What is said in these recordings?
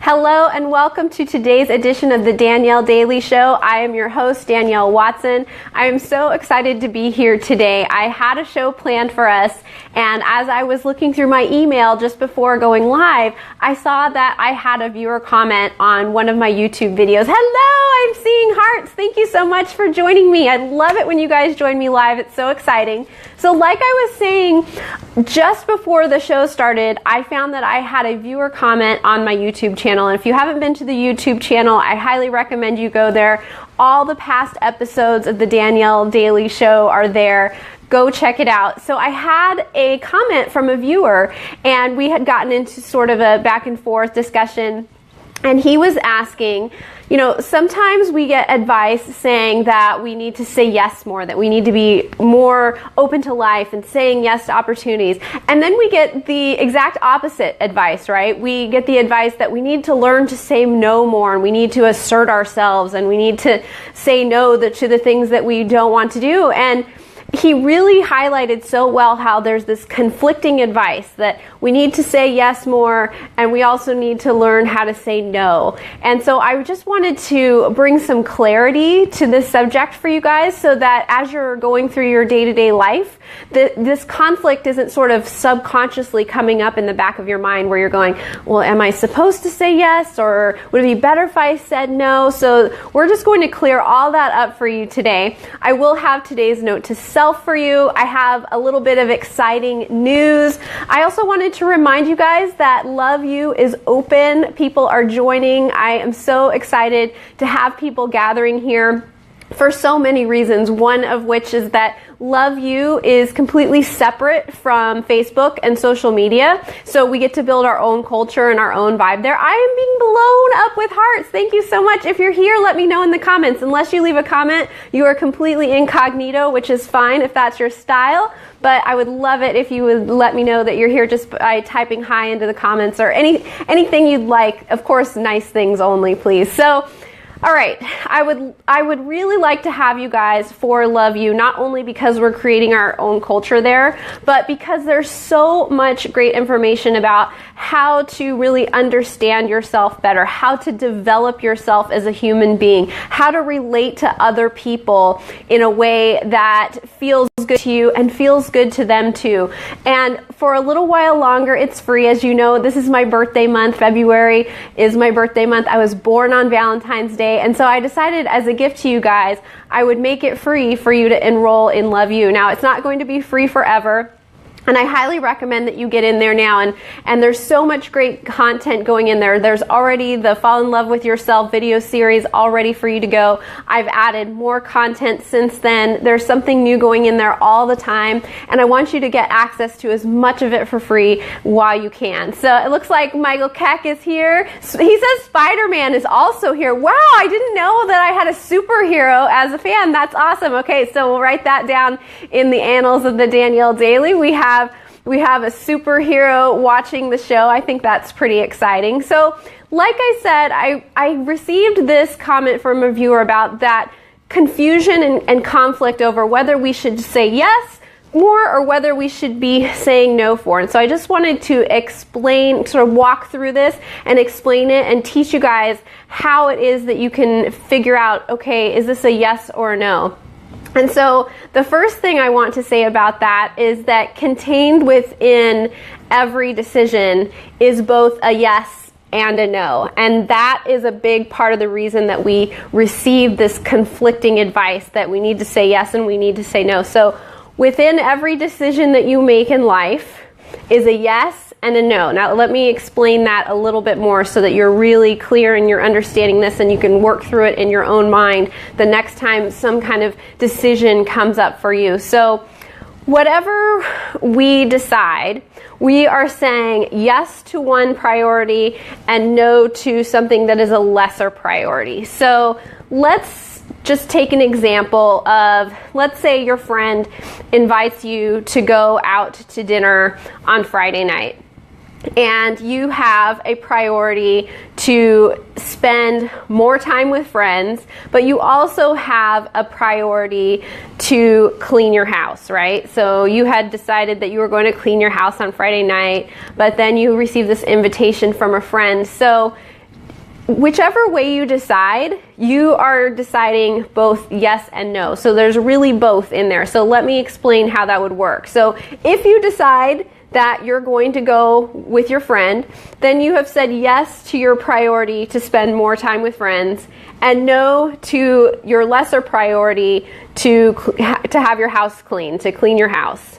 Hello and welcome to today's edition of the Danielle Daily Show. I am your host, Danielle Watson. I am so excited to be here today. I had a show planned for us, and as I was looking through my email just before going live, I saw that I had a viewer comment on one of my YouTube videos. Hello, I'm seeing hearts. Thank you so much for joining me. I love it when you guys join me live. It's so exciting. So like I was saying, just before the show started, I found that I had a viewer comment on my YouTube channel. And if you haven't been to the YouTube channel, I highly recommend you go there. All the past episodes of the Danielle Daily Show are there. Go check it out. So I had a comment from a viewer, and we had gotten into sort of a back and forth discussion. And he was asking, you know, sometimes we get advice saying that we need to say yes more, that we need to be more open to life and saying yes to opportunities. And then we get the exact opposite advice, right? We get the advice that we need to learn to say no more, and we need to assert ourselves, and we need to say no to the things that we don't want to do. And he really highlighted so well how there's this conflicting advice that we need to say yes more, and we also need to learn how to say no. And so I just wanted to bring some clarity to this subject for you guys, so that as you're going through your day-to-day life, this conflict isn't sort of subconsciously coming up in the back of your mind where you're going, well, am I supposed to say yes, or would it be better if I said no? So we're just going to clear all that up for you today. I will have today's note to self for you. I have a little bit of exciting news. I also wanted to remind you guys that Love You is open. People are joining. I am so excited to have people gathering here for so many reasons, one of which is that Love You is completely separate from Facebook and social media, so we get to build our own culture and our own vibe there. I am being blown up with hearts. Thank you so much. If you're here, let me know in the comments. Unless you leave a comment, you are completely incognito, which is fine if that's your style, but I would love it if you would let me know that you're here just by typing hi into the comments, or anything you'd like. Of course, nice things only, please. So all right, I would really like to have you guys for Love You, not only because we're creating our own culture there, but because there's so much great information about how to really understand yourself better, how to develop yourself as a human being, how to relate to other people in a way that feels good to you and feels good to them too. And for a little while longer, it's free. As you know, this is my birthday month. February is my birthday month. I was born on Valentine's Day. And so I decided as a gift to you guys, I would make it free for you to enroll in Love You. Now, it's not going to be free forever, and I highly recommend that you get in there now. And there's so much great content going in there. There's already the Fall in Love with Yourself video series all ready for you to go. I've added more content since then. There's something new going in there all the time, and I want you to get access to as much of it for free while you can. So it looks like Michael Keck is here. He says Spider-Man is also here. Wow, I didn't know that I had a superhero as a fan. That's awesome. Okay, so we'll write that down in the annals of the Danielle Daily. We have a superhero watching the show. I think that's pretty exciting. So like I said, I received this comment from a viewer about that confusion and conflict over whether we should say yes more or whether we should be saying no for. And so I just wanted to explain, sort of walk through this and explain it and teach you guys how it is that you can figure out, okay, is this a yes or a no? And so the first thing I want to say about that is that contained within every decision is both a yes and a no. And that is a big part of the reason that we receive this conflicting advice that we need to say yes and we need to say no. So within every decision that you make in life is a yes and a no. Now let me explain that a little bit more so that you're really clear and you're understanding this, and you can work through it in your own mind the next time some kind of decision comes up for you. So whatever we decide, we are saying yes to one priority and no to something that is a lesser priority. So let's just take an example of, let's say your friend invites you to go out to dinner on Friday night, and you have a priority to spend more time with friends, but you also have a priority to clean your house, right? So you had decided that you were going to clean your house on Friday night, but then you received this invitation from a friend. So whichever way you decide, you are deciding both yes and no. So there's really both in there. So let me explain how that would work. So if you decide that you're going to go with your friend, then you have said yes to your priority to spend more time with friends and no to your lesser priority to have your house clean, to clean your house.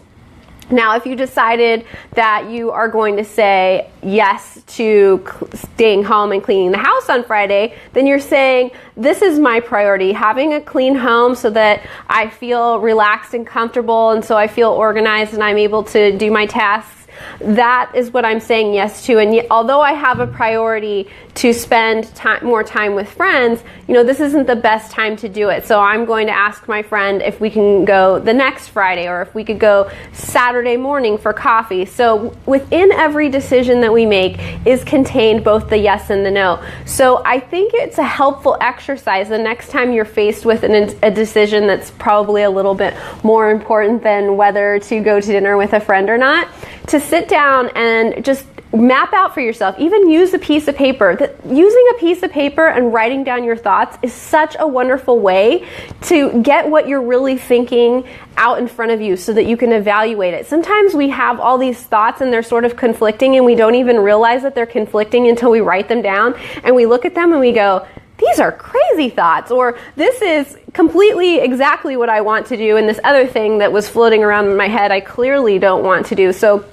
Now, if you decided that you are going to say yes to staying home and cleaning the house on Friday, then you're saying, this is my priority, having a clean home so that I feel relaxed and comfortable, and so I feel organized and I'm able to do my tasks. That is what I'm saying yes to. And yet, although I have a priority to spend more time with friends, this isn't the best time to do it. So I'm going to ask my friend if we can go the next Friday, or if we could go Saturday morning for coffee. So within every decision that we make is contained both the yes and the no. So I think it's a helpful exercise the next time you're faced with a decision that's probably a little bit more important than whether to go to dinner with a friend or not, to sit down and just map out for yourself. Even use a piece of paper. Using a piece of paper and writing down your thoughts is such a wonderful way to get what you're really thinking out in front of you so that you can evaluate it. Sometimes we have all these thoughts and they're sort of conflicting, and we don't even realize that they're conflicting until we write them down and we look at them and we go, these are crazy thoughts, or this is completely exactly what I want to do, and this other thing that was floating around in my head I clearly don't want to do. So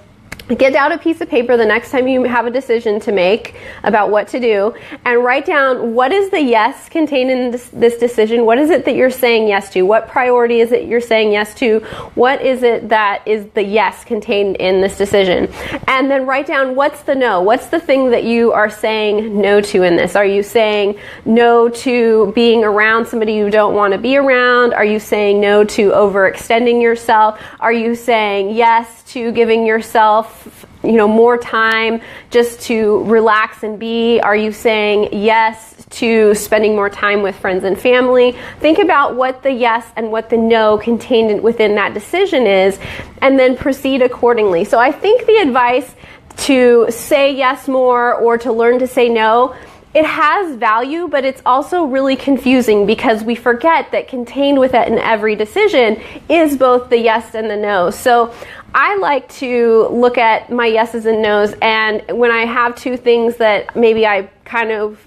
get out a piece of paper the next time you have a decision to make about what to do, and write down what is the yes contained in this decision. What is it that you're saying yes to? What priority is it you're saying yes to? What is it that is the yes contained in this decision? And then write down what's the no. What's the thing that you are saying no to in this? Are you saying no to being around somebody you don't want to be around? Are you saying no to overextending yourself? Are you saying yes to giving yourself more time just to relax and be? Are you saying yes to spending more time with friends and family? Think about what the yes and what the no contained within that decision is, and then proceed accordingly. So I think the advice to say yes more or to learn to say no, it has value, but it's also really confusing because we forget that contained within every decision is both the yes and the no. So I like to look at my yeses and nos, and when I have two things that maybe I kind of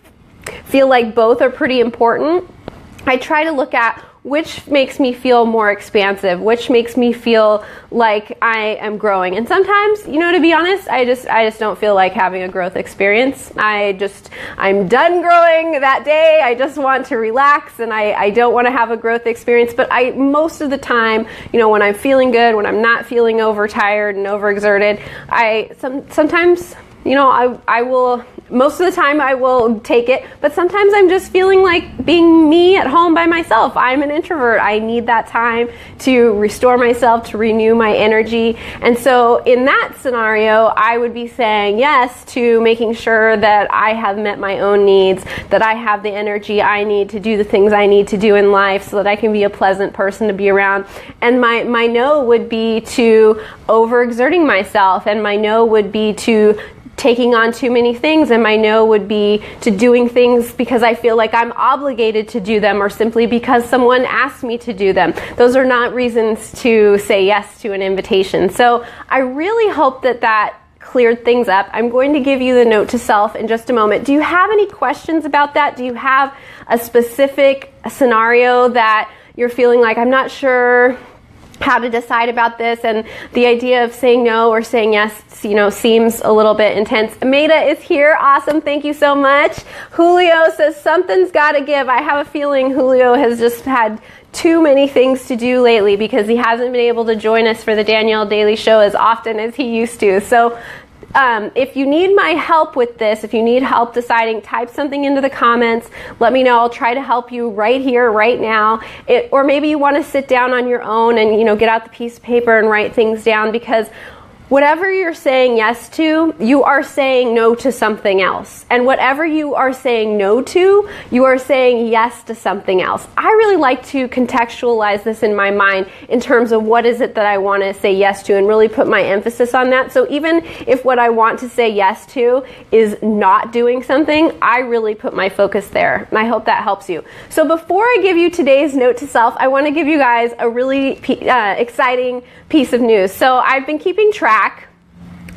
feel like both are pretty important, I try to look at which makes me feel more expansive, which makes me feel like I am growing. And sometimes, to be honest, I just don't feel like having a growth experience. I'm done growing that day. I just want to relax, and I don't want to have a growth experience. But most of the time, when I'm feeling good, when I'm not feeling overtired and overexerted, sometimes I will, most of the time I will take it, but sometimes I'm just feeling like being me at home by myself. I'm an introvert. I need that time to restore myself, to renew my energy. And so in that scenario, I would be saying yes to making sure that I have met my own needs, that I have the energy I need to do the things I need to do in life so that I can be a pleasant person to be around. And my no would be to overexerting myself, and my no would be to taking on too many things, and my no would be to doing things because I feel like I'm obligated to do them, or simply because someone asked me to do them. Those are not reasons to say yes to an invitation. So I really hope that cleared things up. I'm going to give you the note to self in just a moment. Do you have any questions about that? Do you have a specific scenario that you're feeling like, I'm not sure how to decide about this, and the idea of saying no or saying yes, seems a little bit intense? Maida is here. Awesome. Thank you so much. Julio says something's got to give. I have a feeling Julio has just had too many things to do lately because he hasn't been able to join us for the Danielle Daily Show as often as he used to. So if you need my help with this, if you need help deciding, type something into the comments. Let me know. I'll try to help you right here, right now. Or maybe you want to sit down on your own and, get out the piece of paper and write things down, because whatever you're saying yes to, you are saying no to something else. And whatever you are saying no to, you are saying yes to something else. I really like to contextualize this in my mind in terms of what is it that I want to say yes to and really put my emphasis on that. So even if what I want to say yes to is not doing something, I really put my focus there. And I hope that helps you. So before I give you today's note to self, I want to give you guys a really exciting piece of news. So I've been keeping track,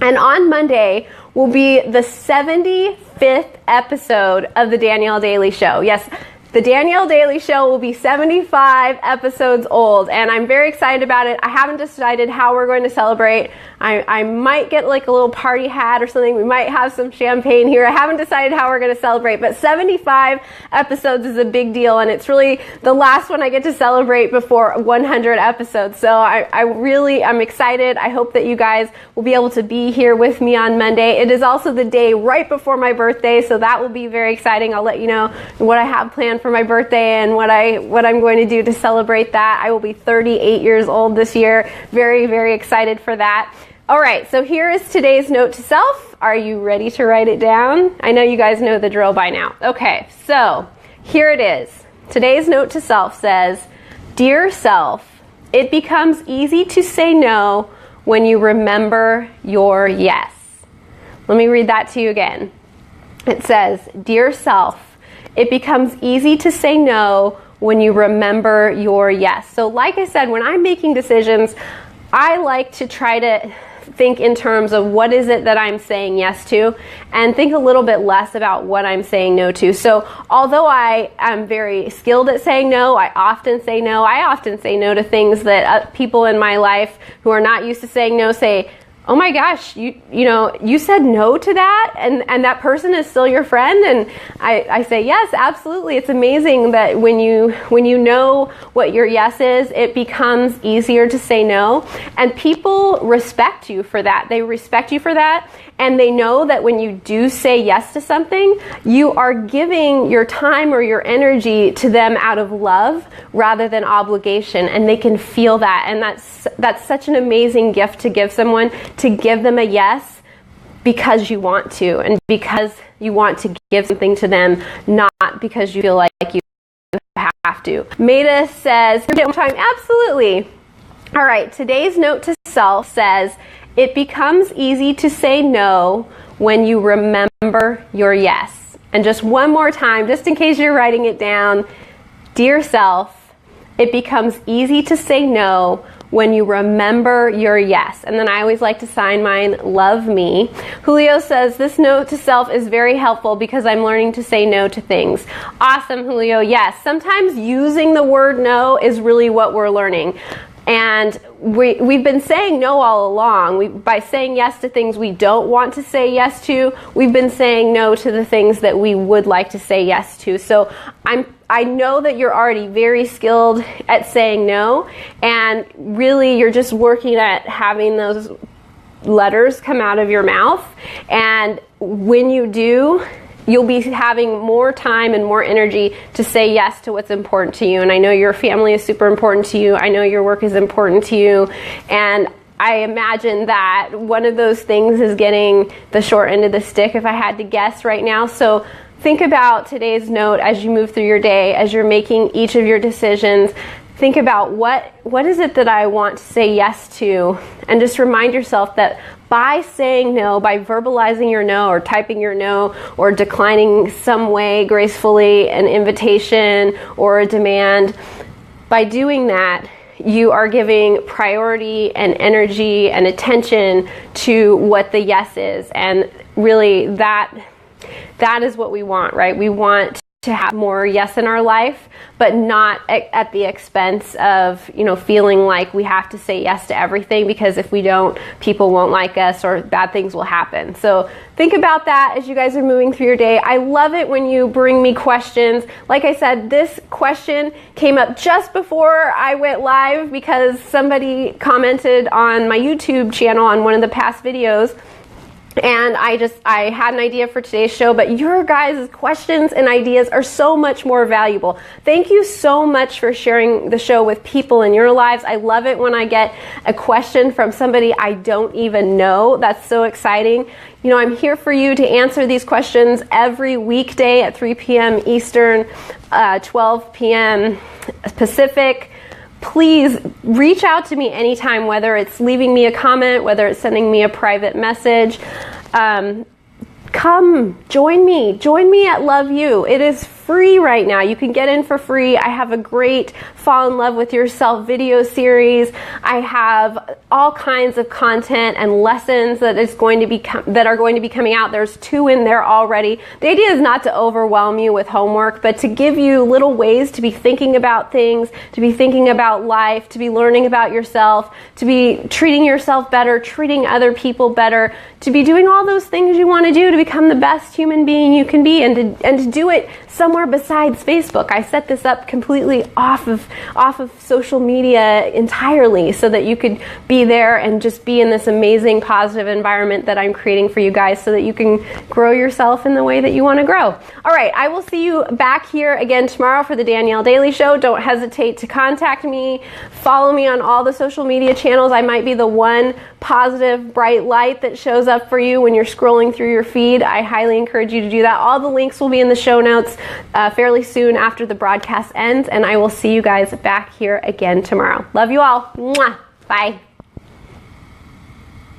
and on Monday will be the 75th episode of the Danielle Daily Show. Yes, the Danielle Daily Show will be 75 episodes old, and I'm very excited about it. I haven't decided how we're going to celebrate. I might get like a little party hat or something. We might have some champagne here. I haven't decided how we're going to celebrate, but 75 episodes is a big deal, and it's really the last one I get to celebrate before 100 episodes. So I'm excited. I hope that you guys will be able to be here with me on Monday. It is also the day right before my birthday, so that will be very exciting. I'll let you know what I have planned for my birthday and what I'm going to do to celebrate that. I will be 38 years old this year. Very, very excited for that. All right, so here is today's note to self. Are you ready to write it down? I know you guys know the drill by now. Okay, so here it is. Today's note to self says, "Dear self, it becomes easy to say no when you remember your yes." Let me read that to you again. It says, "Dear self, it becomes easy to say no when you remember your yes." So like I said, when I'm making decisions, I like to try to think in terms of what is it that I'm saying yes to, and think a little bit less about what I'm saying no to. So although I am very skilled at saying no, I often say no. I often say no to things that people in my life who are not used to saying no say, "Oh my gosh, you said no to that, and that person is still your friend?" And I say, yes, absolutely. It's amazing that when you know what your yes is, it becomes easier to say no. And people respect you for that. They respect you for that, and they know that when you do say yes to something, you are giving your time or your energy to them out of love rather than obligation, and they can feel that. And that's such an amazing gift to give someone, to give them a yes because you want to, and because you want to give something to them, not because you feel like you have to. Maida says, time, absolutely. All right, today's note to self says, "It becomes easy to say no when you remember your yes." And just one more time, just in case you're writing it down, dear self, it becomes easy to say no when you remember your yes. And then I always like to sign mine, love me. Julio says, "This note to self is very helpful because I'm learning to say no to things." Awesome, Julio. Yes, sometimes using the word no is really what we're learning. And we've been saying no all along. By saying yes to things we don't want to say yes to, we've been saying no to the things that we would like to say yes to. So I know that you're already very skilled at saying no, and really you're just working at having those letters come out of your mouth. And when you do, you'll be having more time and more energy to say yes to what's important to you. And I know your family is super important to you. I know your work is important to you. And I imagine that one of those things is getting the short end of the stick, if I had to guess right now. So think about today's note as you move through your day, as you're making each of your decisions. Think about what is it that I want to say yes to, and just remind yourself that by saying no, by verbalizing your no or typing your no or declining some way gracefully an invitation or a demand, by doing that, you are giving priority and energy and attention to what the yes is. And really that is what we want, right? We want to have more yes in our life, but not at the expense of, feeling like we have to say yes to everything, because if we don't, people won't like us or bad things will happen. So think about that as you guys are moving through your day. I love it when you bring me questions. Like I said, this question came up just before I went live because somebody commented on my YouTube channel on one of the past videos. And I had an idea for today's show, but your guys' questions and ideas are so much more valuable. Thank you so much for sharing the show with people in your lives. I love it when I get a question from somebody I don't even know. That's so exciting. You know, I'm here for you to answer these questions every weekday at 3 p.m. Eastern, 12 p.m. Pacific. Please reach out to me anytime, whether it's leaving me a comment, whether it's sending me a private message. Come, join me at Love You. It is free right now. You can get in for free. I have a great Fall in Love with Yourself video series. I have all kinds of content and lessons that are going to be coming out. There's 2 in there already. The idea is not to overwhelm you with homework, but to give you little ways to be thinking about things, to be thinking about life, to be learning about yourself, to be treating yourself better, treating other people better, to be doing all those things you want to do to become the best human being you can be, and to do it somewhere besides Facebook. I set this up completely off of social media entirely so that you could be there and just be in this amazing positive environment that I'm creating for you guys so that you can grow yourself in the way that you want to grow. All right, I will see you back here again tomorrow for the Danielle Daily Show. Don't hesitate to contact me. Follow me on all the social media channels. I might be the one positive bright light that shows up for you when you're scrolling through your feed. I highly encourage you to do that. All the links will be in the show notes fairly soon after the broadcast ends, and I will see you guys back here again tomorrow. Love you all. Mwah. Bye.